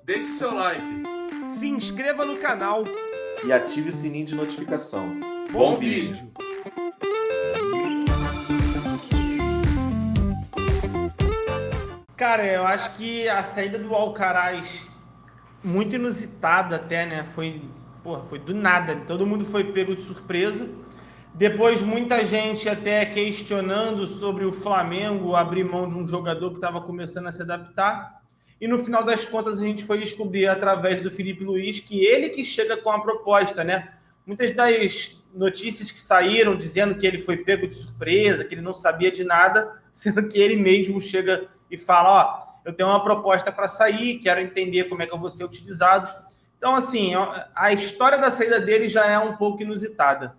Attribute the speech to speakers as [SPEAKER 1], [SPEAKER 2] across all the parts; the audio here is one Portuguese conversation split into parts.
[SPEAKER 1] deixe seu like.
[SPEAKER 2] Se inscreva no canal.
[SPEAKER 3] E ative o sininho de notificação.
[SPEAKER 1] Bom vídeo.
[SPEAKER 2] Cara, eu acho que a saída do Alcaraz, muito inusitada até, né? Foi do nada. Todo mundo foi pego de surpresa. Depois, muita gente até questionando sobre o Flamengo abrir mão de um jogador que estava começando a se adaptar. E no final das contas, a gente foi descobrir através do Filipe Luís que ele que chega com a proposta, né? Muitas das notícias que saíram dizendo que ele foi pego de surpresa, que ele não sabia de nada, sendo que ele mesmo chega e fala, eu tenho uma proposta para sair, quero entender como é que eu vou ser utilizado. Então, assim, a história da saída dele já é um pouco inusitada.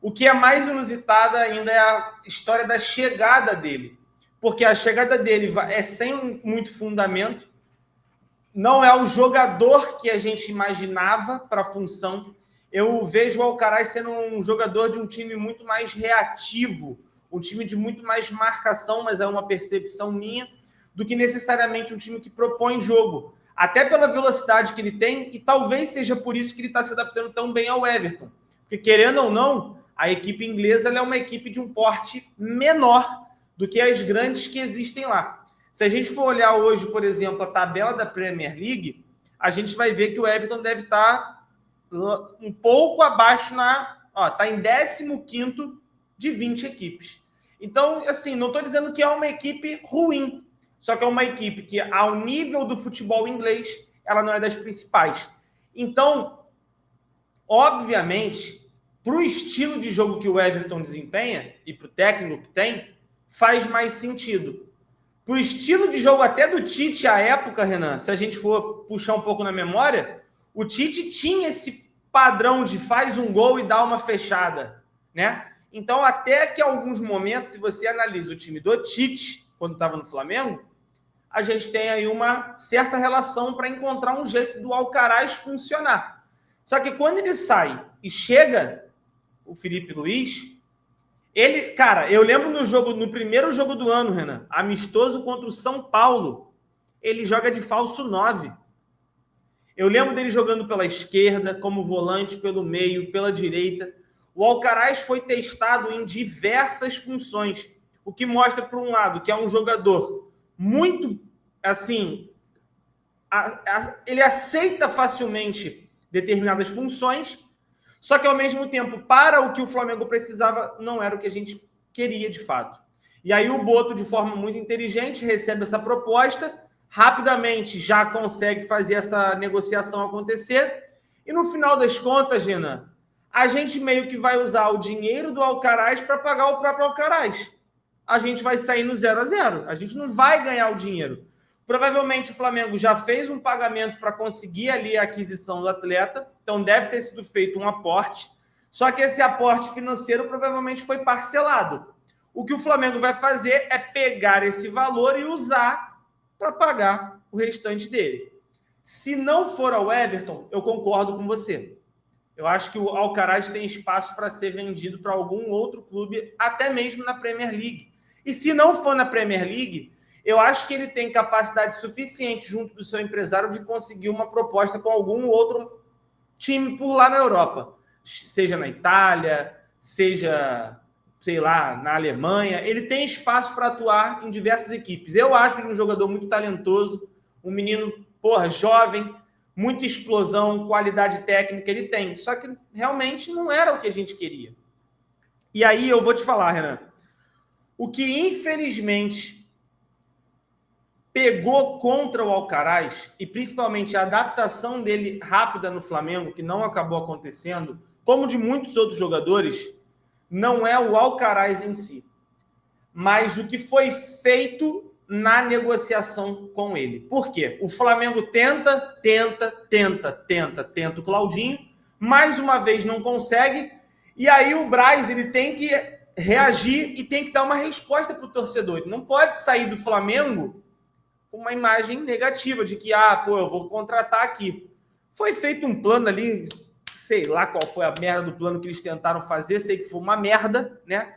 [SPEAKER 2] O que é mais inusitada ainda é a história da chegada dele. Porque a chegada dele é sem muito fundamento, não é o jogador que a gente imaginava para a função. Eu vejo o Alcaraz sendo um jogador de um time muito mais reativo, um time de muito mais marcação, mas é uma percepção minha, do que necessariamente um time que propõe jogo. Até pela velocidade que ele tem, e talvez seja por isso que ele está se adaptando tão bem ao Everton. Porque, querendo ou não, a equipe inglesa ela é uma equipe de um porte menor do que as grandes que existem lá. Se a gente for olhar hoje, por exemplo, a tabela da Premier League, a gente vai ver que o Everton deve estar um pouco abaixo está em 15º de 20 equipes. Então, assim, não estou dizendo que é uma equipe ruim, só que é uma equipe que, ao nível do futebol inglês, ela não é das principais. Então, obviamente, para o estilo de jogo que o Everton desempenha e para o técnico que tem, faz mais sentido. Para o estilo de jogo até do Tite à época, Renan, se a gente for puxar um pouco na memória, o Tite tinha esse padrão de faz um gol e dá uma fechada, né? Então, até que em alguns momentos, se você analisa o time do Tite, quando estava no Flamengo, a gente tem aí uma certa relação para encontrar um jeito do Alcaraz funcionar. Só que quando ele sai e chega o Filipe Luís, ele, cara, eu lembro no primeiro jogo do ano, Renan, amistoso contra o São Paulo, ele joga de falso 9. Eu lembro dele jogando pela esquerda, como volante, pelo meio, pela direita. O Alcaraz foi testado em diversas funções, o que mostra, por um lado, que é um jogador muito, assim, ele aceita facilmente determinadas funções, só que, ao mesmo tempo, para o que o Flamengo precisava, não era o que a gente queria, de fato. E aí o Boto, de forma muito inteligente, recebe essa proposta, rapidamente já consegue fazer essa negociação acontecer, e no final das contas, Renan, a gente meio que vai usar o dinheiro do Alcaraz para pagar o próprio Alcaraz. A gente vai sair no 0-0, a gente não vai ganhar o dinheiro. Provavelmente o Flamengo já fez um pagamento para conseguir ali a aquisição do atleta, então deve ter sido feito um aporte, só que esse aporte financeiro provavelmente foi parcelado. O que o Flamengo vai fazer é pegar esse valor e usar para pagar o restante dele. Se não for ao Everton, eu concordo com você. Eu acho que o Alcaraz tem espaço para ser vendido para algum outro clube, até mesmo na Premier League. E se não for na Premier League, eu acho que ele tem capacidade suficiente junto do seu empresário de conseguir uma proposta com algum outro time por lá na Europa. Seja na Itália, seja, sei lá, na Alemanha. Ele tem espaço para atuar em diversas equipes. Eu acho ele um jogador muito talentoso, um menino, jovem, muita explosão, qualidade técnica ele tem. Só que realmente não era o que a gente queria. E aí eu vou te falar, Renan, o que infelizmente pegou contra o Alcaraz, e principalmente a adaptação dele rápida no Flamengo, que não acabou acontecendo, como de muitos outros jogadores, não é o Alcaraz em si, mas o que foi feito na negociação com ele. Por quê? O Flamengo tenta o Claudinho, mais uma vez não consegue, e aí o Braz ele tem que reagir e tem que dar uma resposta para o torcedor. Ele não pode sair do Flamengo com uma imagem negativa de que, eu vou contratar aqui. Foi feito um plano ali, sei lá qual foi a merda do plano que eles tentaram fazer, sei que foi uma merda, né?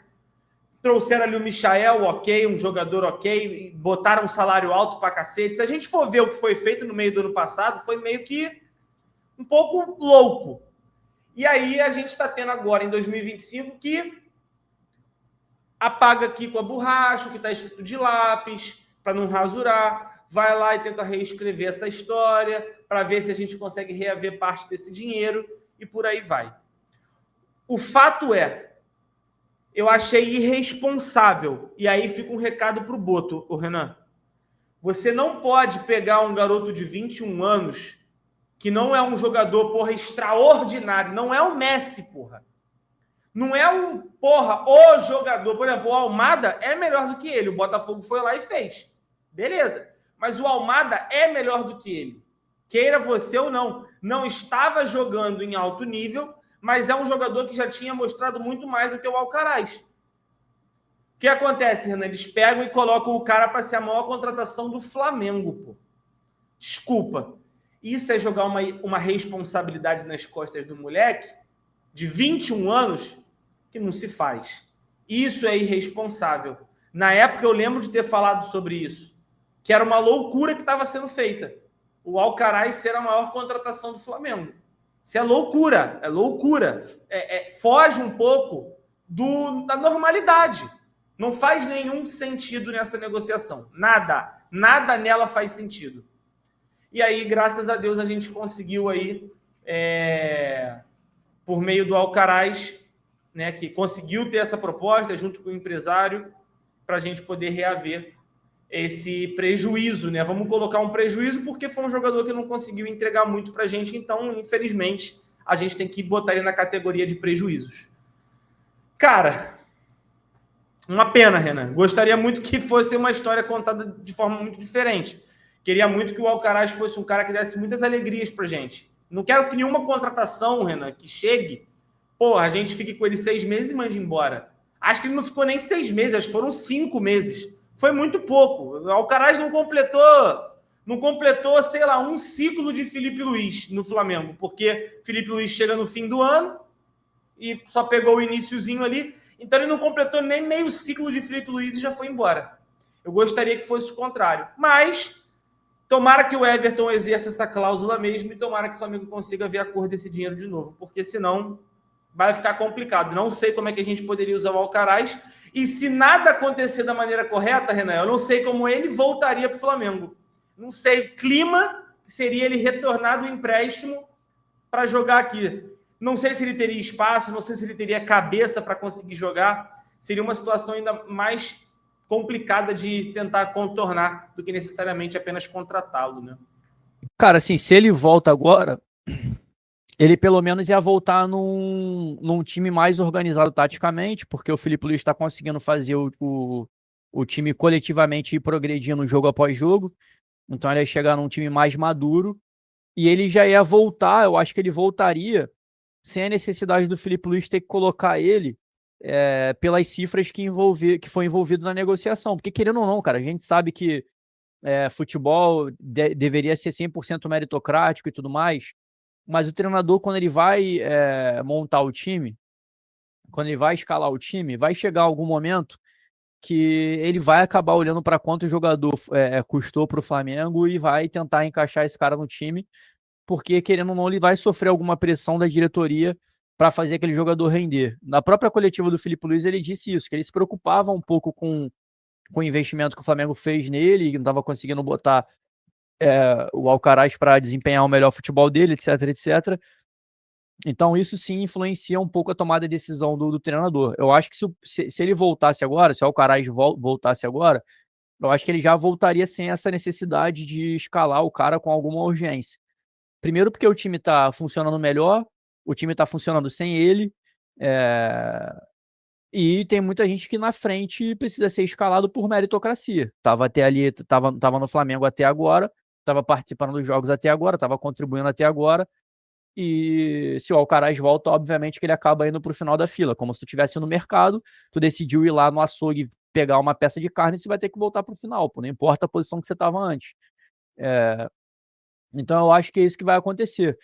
[SPEAKER 2] trouxeram ali o Michael, ok, um jogador ok, botaram um salário alto pra cacete. Se a gente for ver o que foi feito no meio do ano passado, foi meio que um pouco louco. E aí a gente está tendo agora, em 2025, que apaga aqui com a borracha, que está escrito de lápis, para não rasurar, vai lá e tenta reescrever essa história, para ver se a gente consegue reaver parte desse dinheiro, e por aí vai. O fato é, eu achei irresponsável, e aí fica um recado para o Boto, o Renan. Você não pode pegar um garoto de 21 anos, que não é um jogador, porra, extraordinário, não é o Messi, porra. Não é o jogador. Por exemplo, o Almada é melhor do que ele. O Botafogo foi lá e fez. Beleza. Mas o Almada é melhor do que ele. Queira você ou não. Não estava jogando em alto nível, mas é um jogador que já tinha mostrado muito mais do que o Alcaraz. O que acontece, Renan? Eles pegam e colocam o cara para ser a maior contratação do Flamengo, pô. Desculpa. Isso é jogar uma responsabilidade nas costas do moleque de 21 anos que não se faz. Isso é irresponsável. Na época eu lembro de ter falado sobre isso, que era uma loucura que estava sendo feita. O Alcaraz ser a maior contratação do Flamengo. Isso é loucura, é loucura. Foge um pouco da normalidade. Não faz nenhum sentido nessa negociação. Nada nela faz sentido. E aí, graças a Deus, a gente conseguiu aí, por meio do Alcaraz, né, que conseguiu ter essa proposta junto com o empresário, para a gente poder reaver esse prejuízo, né? Vamos colocar um prejuízo porque foi um jogador que não conseguiu entregar muito para a gente, então, infelizmente, a gente tem que botar ele na categoria de prejuízos. Cara, uma pena, Renan. Gostaria muito que fosse uma história contada de forma muito diferente. Queria muito que o Alcaraz fosse um cara que desse muitas alegrias pra gente. Não quero que nenhuma contratação, Renan, que chegue, a gente fique com ele 6 meses e mande embora. Acho que ele não ficou nem 6 meses, acho que foram 5 meses. Foi muito pouco. O Alcaraz não completou, sei lá, um ciclo de Felipe Luiz no Flamengo, porque Felipe Luiz chega no fim do ano e só pegou o iniciozinho ali, então ele não completou nem meio ciclo de Felipe Luiz e já foi embora. Eu gostaria que fosse o contrário, mas tomara que o Everton exerça essa cláusula mesmo e tomara que o Flamengo consiga ver a cor desse dinheiro de novo, porque senão vai ficar complicado. Não sei como é que a gente poderia usar o Alcaraz, e se nada acontecer da maneira correta, Renan, eu não sei como ele voltaria para o Flamengo. Não sei o clima que seria ele retornar do empréstimo para jogar aqui. Não sei se ele teria espaço, não sei se ele teria cabeça para conseguir jogar. Seria uma situação ainda mais complicada de tentar contornar do que necessariamente apenas contratá-lo, né?
[SPEAKER 1] Cara, assim, se ele volta agora, ele pelo menos ia voltar num time mais organizado taticamente, porque o Felipe Luiz está conseguindo fazer o time coletivamente ir progredindo jogo após jogo. Então ele ia chegar num time mais maduro e ele já ia voltar, eu acho que ele voltaria sem a necessidade do Felipe Luiz ter que colocar ele pelas cifras que foi envolvido na negociação. Porque querendo ou não, cara, a gente sabe que futebol deveria ser 100% meritocrático e tudo mais, mas o treinador, quando ele vai montar o time, quando ele vai escalar o time, vai chegar algum momento que ele vai acabar olhando para quanto o jogador custou para o Flamengo e vai tentar encaixar esse cara no time, porque, querendo ou não, ele vai sofrer alguma pressão da diretoria para fazer aquele jogador render. Na própria coletiva do Felipe Luiz, ele disse isso, que ele se preocupava um pouco com o investimento que o Flamengo fez nele, e não estava conseguindo botar o Alcaraz para desempenhar o melhor futebol dele, etc, etc. Então isso sim influencia um pouco a tomada de decisão do treinador. Eu acho que se ele voltasse agora, se o Alcaraz voltasse agora, eu acho que ele já voltaria sem essa necessidade de escalar o cara com alguma urgência. Primeiro porque o time está funcionando melhor, o time está funcionando sem ele, e tem muita gente que na frente precisa ser escalado por meritocracia. Estava até ali, estava no Flamengo até agora, estava participando dos jogos até agora, estava contribuindo até agora, e se o Alcaraz volta, obviamente que ele acaba indo para o final da fila, como se tu estivesse no mercado, tu decidiu ir lá no açougue pegar uma peça de carne, você vai ter que voltar para o final, não importa a posição que você estava antes. Então eu acho que é isso que vai acontecer.